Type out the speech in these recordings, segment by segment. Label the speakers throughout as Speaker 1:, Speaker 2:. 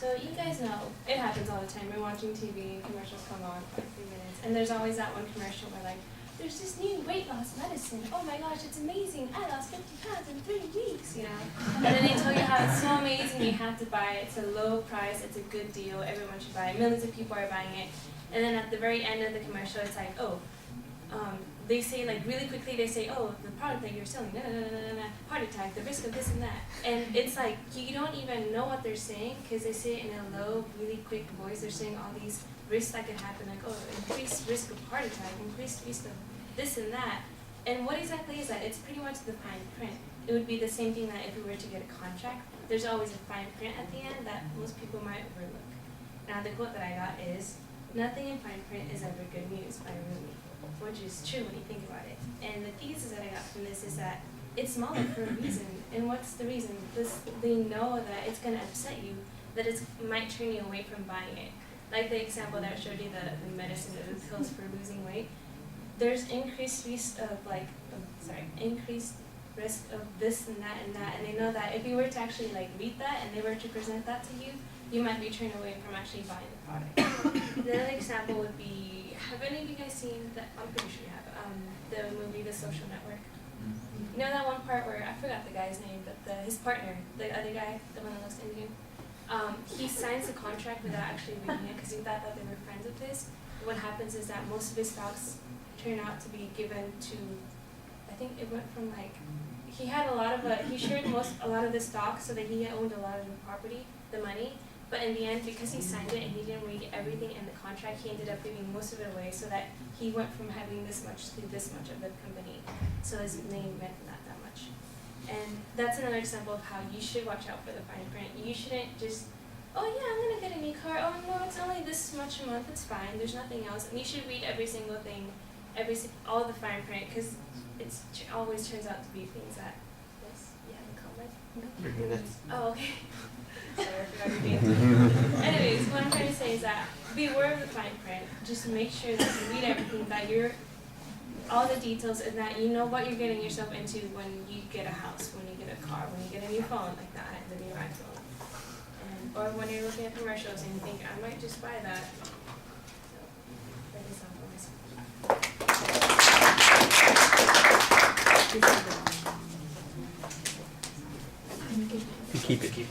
Speaker 1: So you guys know, it happens all the time. We're watching TV and commercials come on for like 3 minutes. And there's always that one commercial where like, there's this new weight loss medicine. Oh my gosh, it's amazing. I lost 50 pounds in 3 weeks, you know. And then they tell you how it's so amazing, you have to buy it. It's a low price, it's a good deal, everyone should buy it. Millions of people are buying it. And then at the very end of the commercial, it's like, oh, they say like really quickly, they say, oh, the product that you're selling, heart attack, the risk of this and that. And it's like, you don't even know what they're saying because they say it in a low, really quick voice. They're saying all these risks that could happen, like, oh, increased risk of heart attack, increased risk of this and that. And what exactly is that? It's pretty much the fine print. It would be the same thing that if we were to get a contract, there's always a fine print at the end that most people might overlook. Now the quote that I got is, "Nothing in fine print is ever good news" by Rumi, which is true when you think about it. And the thesis that I got from this is that it's smaller for a reason. And what's the reason? They know that it's going to upset you, that it might turn you away from buying it. Like the example that I showed you, the medicine, the pills for losing weight. There's increased risk of increased risk of this and that and that. And they know that if you were to actually like read that and they were to present that to you, you might be turned away from actually buying the product. The other example would be, have any of you guys seen that? I'm pretty sure you have the movie The Social Network. You know that one part where I forgot the guy's name, but his partner, the other guy, the one that looks Indian, he signs the contract without actually reading it because he thought that they were friends of his. What happens is that most of his stocks turn out to be given to, I think it went from like, he had a lot of he shared a lot of the stock so that he owned a lot of the property, the money. But in the end, because he signed it and he didn't read everything in the contract, he ended up giving most of it away so that he went from having this much to this much of the company. So his name meant not that much. And that's another example of how you should watch out for the fine print. You shouldn't just, oh yeah, I'm going to get a new car. Oh no, it's only this much a month. It's fine. There's nothing else. And you should read every single thing, all the fine print, because it always turns out to be things that, yes, you have a comment? Oh, okay. Sorry, I forgot your name. Anyways, what I'm trying to say is that beware of the fine print. Just make sure that you read everything, that you're all the details, and that you know what you're getting yourself into when you get a house, when you get a car, when you get a new phone like that, the new iPhone, or when you're looking at commercials and you think, I might just buy that. So that is all for
Speaker 2: You keep it.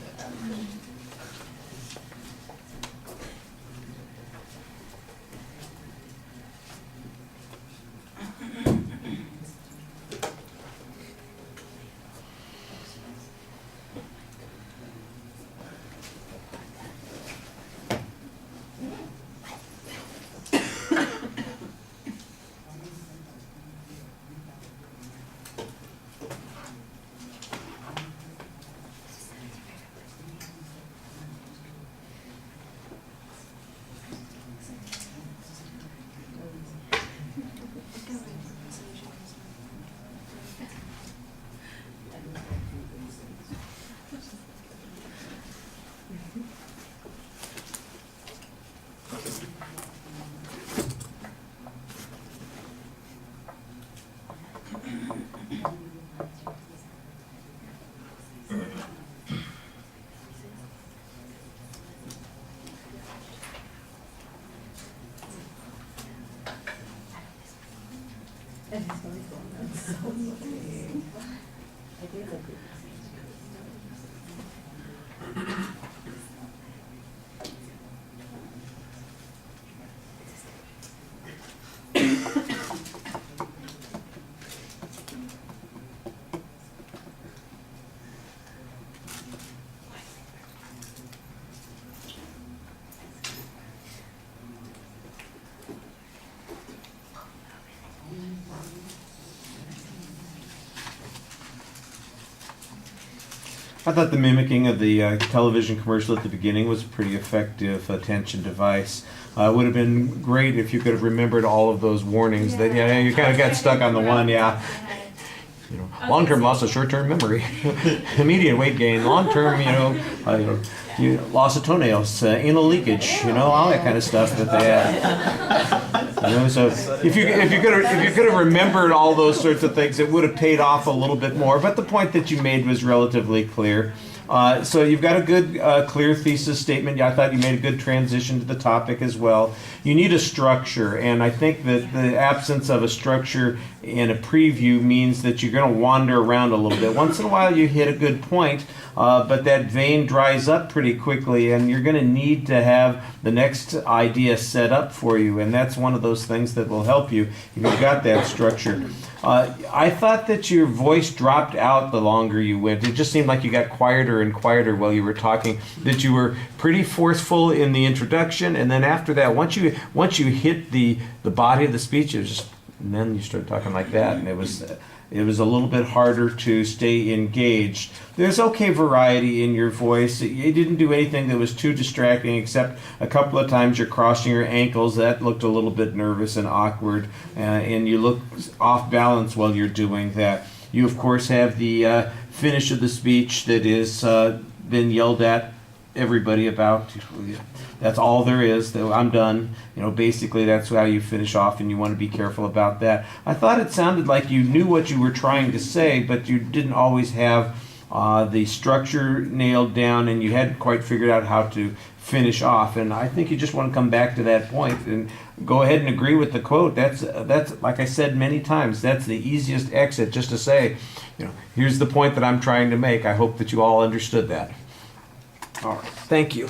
Speaker 2: I thought the mimicking of the television commercial at the beginning was a pretty effective attention device. It would have been great if you could have remembered all of those warnings. That you kind of got stuck on the one, You know, long-term loss of short-term memory, immediate weight gain, long-term, loss of toenails, anal leakage, all that kind of stuff that they had. So if you could have remembered all those sorts of things, it would have paid off a little bit more. But the point that you made was relatively clear. So you've got a good, clear thesis statement. I thought you made a good transition to the topic as well. You need a structure, and I think that the absence of a structure in a preview means that you're going to wander around a little bit. Once in a while you hit a good point, but that vein dries up pretty quickly, and you're going to need to have the next idea set up for you, and that's one of those things that will help you if you've got that structure. I thought that your voice dropped out the longer you went. It just seemed like you got quieter and quieter while you were talking, that you were pretty forceful in the introduction, and then after that, once you hit the body of the speech, it was just, and then you started talking like that, and it was a little bit harder to stay engaged. There's okay variety in your voice. You didn't do anything that was too distracting, except a couple of times you're crossing your ankles. That looked a little bit nervous and awkward, and you look off balance while you're doing that. You, of course, have the finish of the speech that is been yelled at everybody about. That's all there is. I'm done. Basically that's how you finish off, and you want to be careful about that. I thought it sounded like you knew what you were trying to say, but you didn't always have the structure nailed down, and you hadn't quite figured out how to finish off. And I think you just want to come back to that point and go ahead and agree with the quote. That's like I said many times, that's the easiest exit, just to say, here's the point that I'm trying to make. I hope that you all understood that. All right. Thank you.